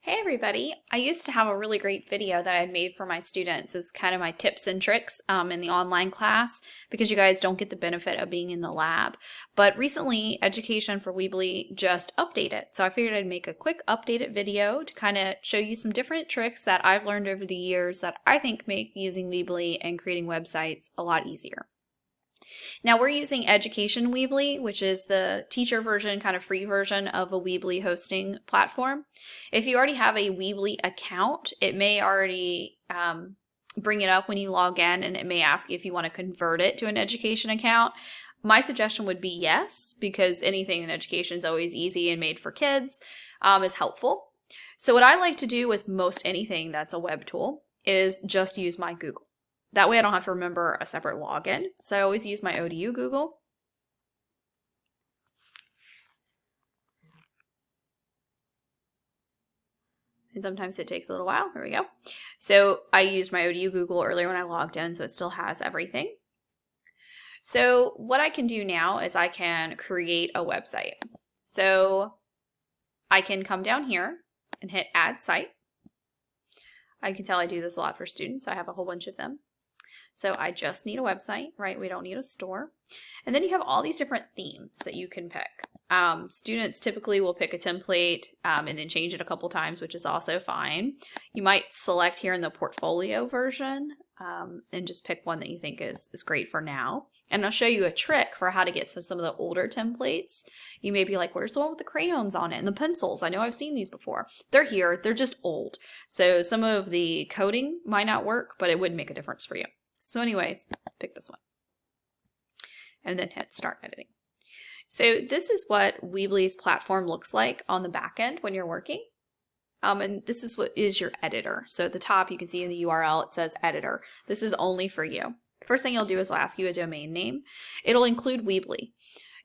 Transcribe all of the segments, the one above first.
Hey everybody, I used to have a really great video that I had made for my students. It was kind of my tips and tricks in the online class because you guys don't get the benefit of being in the lab. But recently, Education for Weebly just updated. So I figured I'd make a quick updated video to kind of show you some different tricks that I've learned over the years that I think make using Weebly and creating websites a lot easier. Now we're using Education Weebly, which is the teacher version, kind of free version of a Weebly hosting platform. If you already have a Weebly account, it may already bring it up when you log in, and it may ask you if you want to convert it to an education account. My suggestion would be yes, because anything in education is always easy and made for kids is helpful. So what I like to do with most anything that's a web tool is just use my Google. That way I don't have to remember a separate login. So I always use my ODU Google. And sometimes it takes a little while. There we go. So I used my ODU Google earlier when I logged in, so it still has everything. So what I can do now is I can create a website. So I can come down here and hit Add Site. I can tell I do this a lot for students. I have a whole bunch of them. So I just need a website, right? We don't need a store. And then you have all these different themes that you can pick. Students typically will pick a template and then change it a couple times, which is also fine. You might select here in the portfolio version and just pick one that you think is great for now. And I'll show you a trick for how to get some of the older templates. You may be like, where's the one with the crayons on it and the pencils? I know I've seen these before. They're here, they're just old. So some of the coding might not work, but it would make a difference for you. So anyways, pick this one and then hit Start Editing. So this is what Weebly's platform looks like on the back end when you're working. And this is what is your editor. So at the top, you can see in the URL, it says Editor. This is only for you. First thing you'll do is it'll ask you a domain name. It'll include Weebly.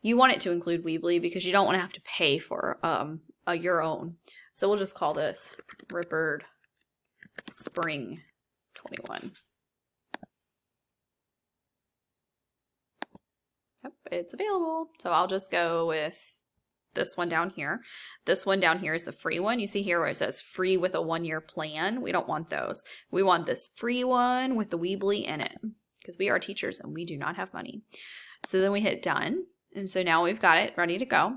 You want it to include Weebly because you don't want to have to pay for your own. So we'll just call this Ripcord Spring 21. Yep, it's available. So I'll just go with this one down here. This one down here is the free one. You see here where it says free with a 1-year plan. We don't want those. We want this free one with the Weebly in it because we are teachers and we do not have money. So then we hit done. And so now we've got it ready to go.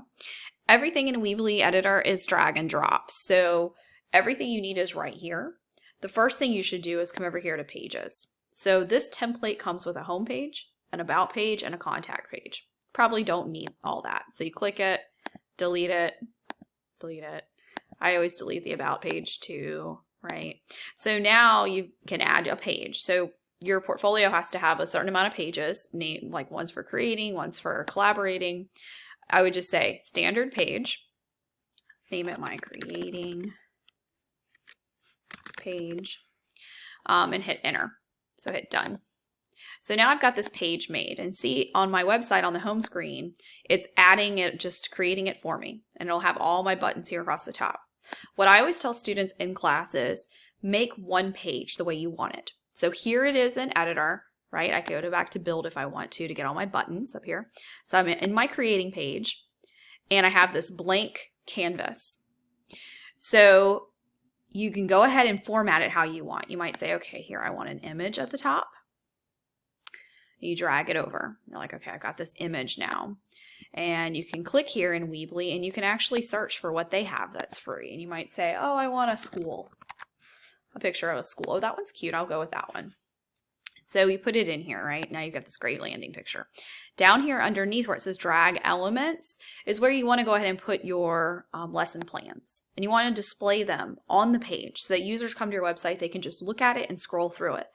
Everything in Weebly Editor is drag and drop. So everything you need is right here. The first thing you should do is come over here to pages. So this template comes with a home page, an about page, and a contact page. Probably don't need all that. So you click it, delete it, delete it. I always delete the about page too, right? So now you can add a page. So your portfolio has to have a certain amount of pages, like one's for creating, one's for collaborating. I would just say standard page, name it my creating page, and hit enter. So hit done. So now I've got this page made, and see on my website on the home screen, it's adding it, just creating it for me, and it'll have all my buttons here across the top. What I always tell students in class is make one page the way you want it. So here it is in editor, right? I can go back to build if I want to get all my buttons up here. So I'm in my creating page, and I have this blank canvas. So you can go ahead and format it how you want. You might say, okay, here I want an image at the top. You drag it over. You're like, okay, I got this image now. And you can click here in Weebly and you can actually search for what they have that's free. And you might say, oh, I want a school. A picture of a school. Oh, that one's cute. I'll go with that one. So you put it in here, right? Now you've got this great landing picture. Down here underneath where it says drag elements is where you want to go ahead and put your lesson plans. And you want to display them on the page so that users come to your website, they can just look at it and scroll through it.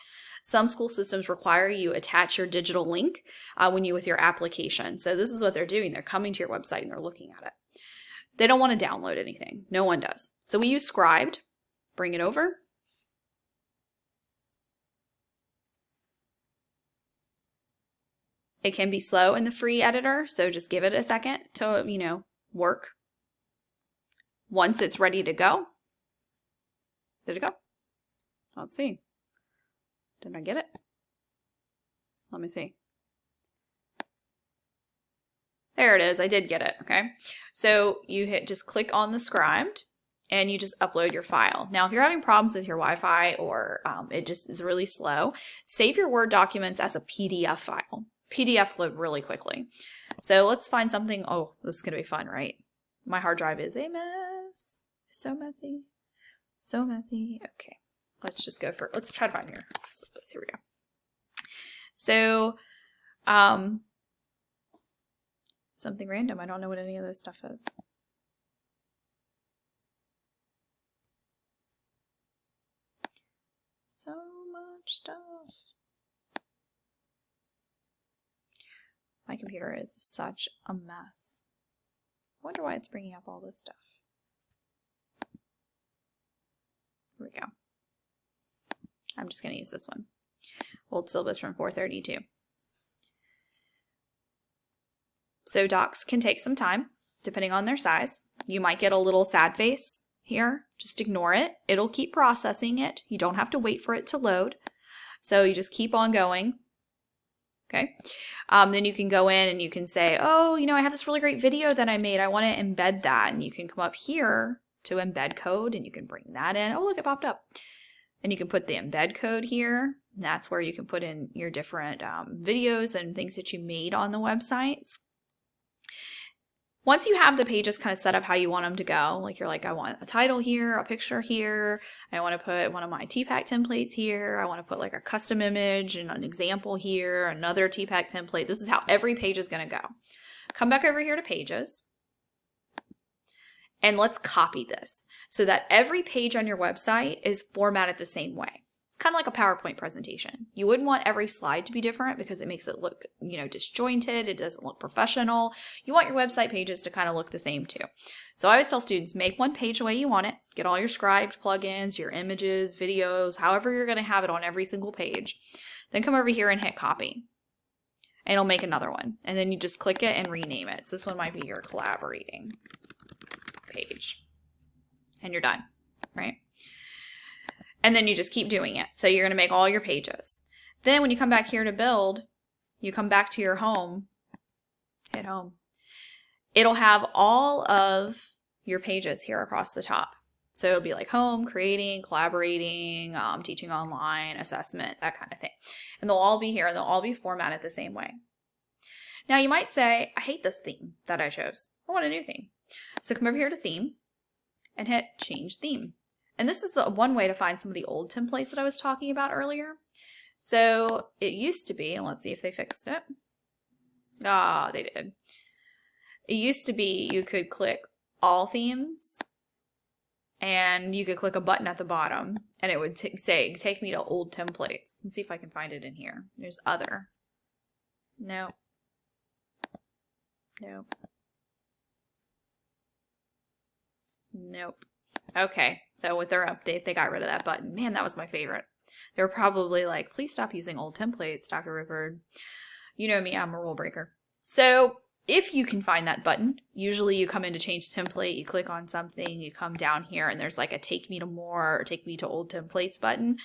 Some school systems require you attach your digital link with your application. So this is what they're doing. They're coming to your website and they're looking at it. They don't want to download anything. No one does. So we use Scribed. Bring it over. It can be slow in the free editor, so just give it a second to, work. Once it's ready to go, did it go? Let's see. Did I get it? Let me see. There it is. I did get it. Okay. So you just click on the Scribed and you just upload your file. Now, if you're having problems with your Wi-Fi or it just is really slow, save your Word documents as a PDF file. PDFs load really quickly. So let's find something. Oh, this is going to be fun, right? My hard drive is a mess. So messy. So messy. Okay. Let's just go for it. Let's try to find here. Here we go. So, something random. I don't know what any of this stuff is. So much stuff. My computer is such a mess. I wonder why it's bringing up all this stuff. Here we go. I'm just going to use this one. Old syllabus from 432. So docs can take some time, depending on their size. You might get a little sad face here. Just ignore it. It'll keep processing it. You don't have to wait for it to load. So you just keep on going. Okay. Then you can go in and you can say, oh, you know, I have this really great video that I made. I want to embed that. And you can come up here to embed code and you can bring that in. Oh, look, it popped up. And you can put the embed code here. And that's where you can put in your different videos and things that you made on the websites. Once you have the pages kind of set up how you want them to go, like you're like, I want a title here, a picture here, I want to put one of my TPAC templates here, I want to put like a custom image and an example here, another TPAC template. This is how every page is going to go. Come back over here to pages, and let's copy this so that every page on your website is formatted the same way. It's kind of like a PowerPoint presentation. You wouldn't want every slide to be different because it makes it look, you know, disjointed. It doesn't look professional. You want your website pages to kind of look the same too. So I always tell students, make one page the way you want it. Get all your scribed plugins, your images, videos, however you're going to have it on every single page. Then come over here and hit copy. And it'll make another one. And then you just click it and rename it. So this one might be your collaborating page. And you're done, right? And then you just keep doing it. So you're going to make all your pages. Then when you come back here to build, you come back to your home, hit home. It'll have all of your pages here across the top. So it'll be like home, creating, collaborating, teaching online, assessment, that kind of thing. And they'll all be here and they'll all be formatted the same way. Now you might say, I hate this theme that I chose. I want a new theme. So come over here to theme and hit change theme. And this is one way to find some of the old templates that I was talking about earlier. So it used to be, and let's see if they fixed it. Ah, they did. It used to be you could click all themes and you could click a button at the bottom and it would say, take me to old templates. Let's see if I can find it in here. There's other. No. Nope. Nope. Okay, so with their update, they got rid of that button. Man, that was my favorite. They were probably like, please stop using old templates, Dr. Rickard. You know me, I'm a rule breaker. So if you can find that button, usually you come in to change template, you click on something, you come down here, and there's like a take me to more or take me to old templates button.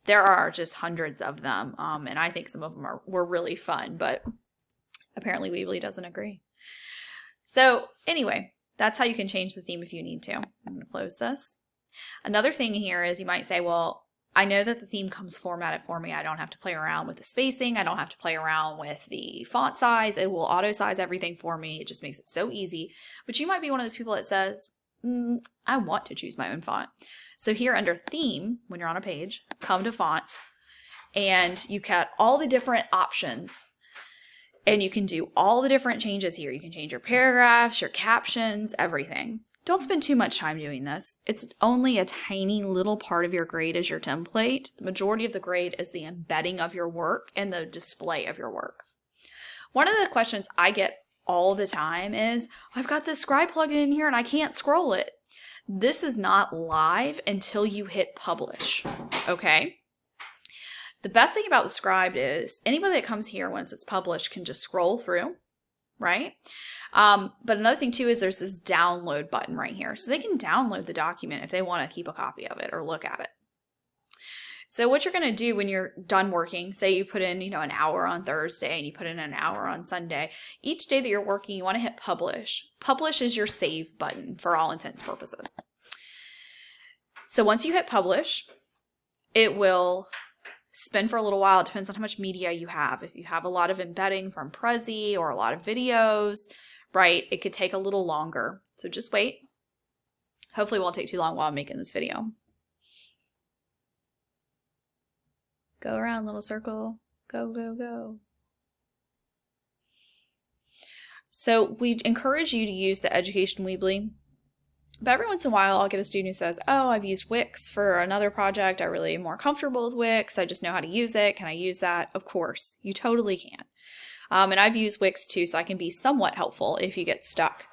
There are just hundreds of them, and I think some of them were really fun, but apparently Weebly doesn't agree. So anyway, that's how you can change the theme if you need to. I'm going to close this. Another thing here is you might say, well, I know that the theme comes formatted for me. I don't have to play around with the spacing. I don't have to play around with the font size. It will auto size everything for me. It just makes it so easy. But you might be one of those people that says, I want to choose my own font. So here under theme, when you're on a page, come to fonts, and you got all the different options. And you can do all the different changes here. You can change your paragraphs, your captions, everything. Don't spend too much time doing this. It's only a tiny little part of your grade as your template. The majority of the grade is the embedding of your work and the display of your work. One of the questions I get all the time is, I've got this scribe plugin in here and I can't scroll it. This is not live until you hit publish, okay? The best thing about the Scribe is anybody that comes here once it's published can just scroll through, right? But another thing too is there's this download button right here. So they can download the document if they want to keep a copy of it or look at it. So what you're going to do when you're done working, say you put in, an hour on Thursday and you put in an hour on Sunday, each day that you're working, you want to hit publish. Publish is your save button for all intents and purposes. So once you hit publish, it will spin for a little while. It depends on how much media you have. If you have a lot of embedding from Prezi or a lot of videos, right, it could take a little longer. So just wait. Hopefully it won't take too long while I'm making this video. Go around, little circle. Go, go, go. So we encourage you to use the Education Weebly. But every once in a while, I'll get a student who says, oh, I've used Wix for another project. I really am more comfortable with Wix. I just know how to use it. Can I use that? Of course, you totally can. And I've used Wix too, so I can be somewhat helpful if you get stuck.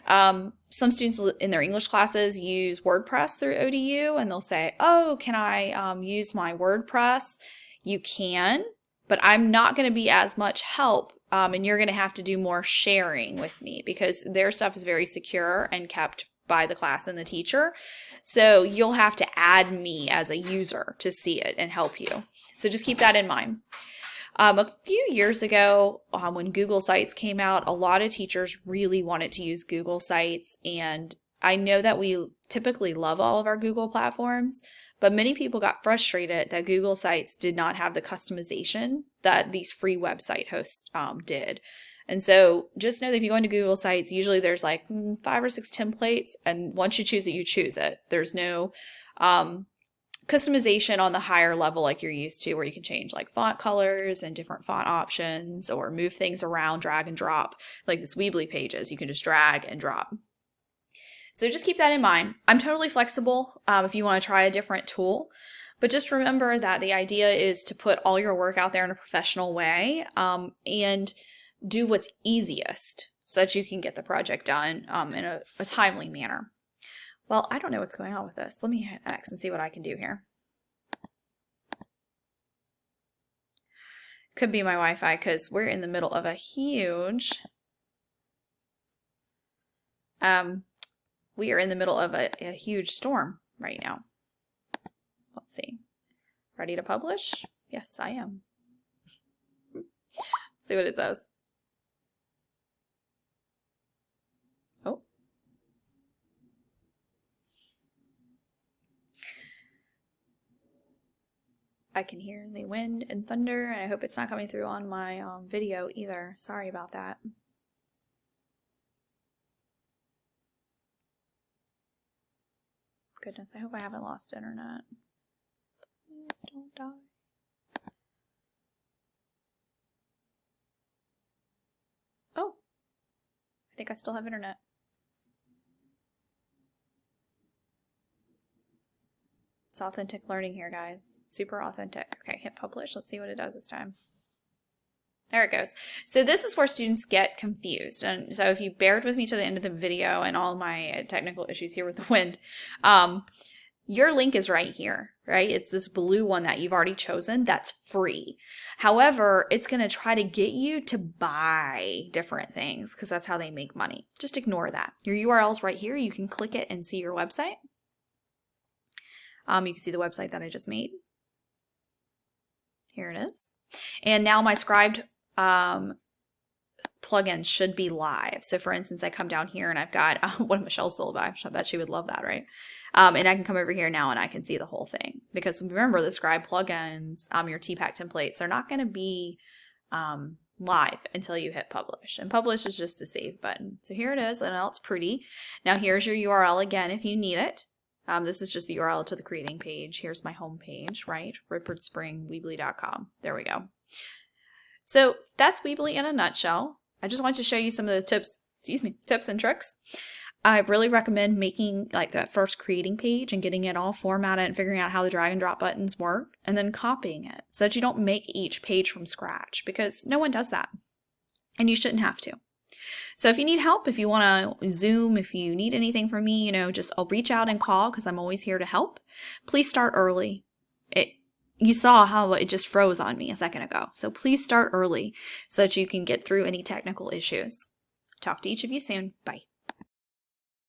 Some students in their English classes use WordPress through ODU, and they'll say, oh, can I use my WordPress? You can, but I'm not going to be as much help, and you're going to have to do more sharing with me because their stuff is very secure and kept by the class and the teacher. So you'll have to add me as a user to see it and help you. So just keep that in mind. A few years ago, when Google Sites came out, a lot of teachers really wanted to use Google Sites, and I know that we typically love all of our Google platforms, but many people got frustrated that Google Sites did not have the customization that these free website hosts did. And so just know that if you go into Google Sites, usually there's like 5 or 6 templates, and once you choose it, you choose it. There's no customization on the higher level like you're used to, where you can change like font colors and different font options or move things around, drag and drop. Like this Weebly pages, you can just drag and drop. So just keep that in mind. I'm totally flexible if you want to try a different tool, but just remember that the idea is to put all your work out there in a professional way and do what's easiest so that you can get the project done in a timely manner. Well, I don't know what's going on with this. Let me hit X and see what I can do here. Could be my Wi-Fi because we're in the middle of a huge, we are in the middle of a huge storm right now. Let's see. Ready to publish? Yes, I am. See what it says. Oh. I can hear the wind and thunder, and I hope it's not coming through on my video either. Sorry about that. Goodness, I hope I haven't lost internet. Please don't die. Oh, I think I still have internet. It's authentic learning here, guys. Super authentic. Okay, hit publish. Let's see what it does this time. There it goes. So this is where students get confused. And so if you bared with me to the end of the video and all my technical issues here with the wind, your link is right here, right? It's this blue one that you've already chosen that's free. However, it's going to try to get you to buy different things because that's how they make money. Just ignore that. Your URL's right here. You can click it and see your website. You can see the website that I just made. Here it is. And now my scribed plugin should be live. So for instance, I come down here and I've got one of Michelle's syllabi. I bet she would love that, right? And I can come over here now and I can see the whole thing. Because remember, the scribe plugins, your TPAC templates, they're not going to be live until you hit publish. And publish is just the save button. So here it is, and now it's pretty. Now here's your URL again if you need it. This is just the URL to the creating page. Here's my home page, right? RippardSpringWeebly.com. There we go. So that's Weebly in a nutshell. I just wanted to show you some of the tips and tricks. I really recommend making like that first creating page and getting it all formatted and figuring out how the drag and drop buttons work, and then copying it so that you don't make each page from scratch, because no one does that. And you shouldn't have to. So if you need help, if you want to Zoom, if you need anything from me, just I'll reach out and call because I'm always here to help. Please start early. You saw how it just froze on me a second ago. So please start early so that you can get through any technical issues. Talk to each of you soon. Bye.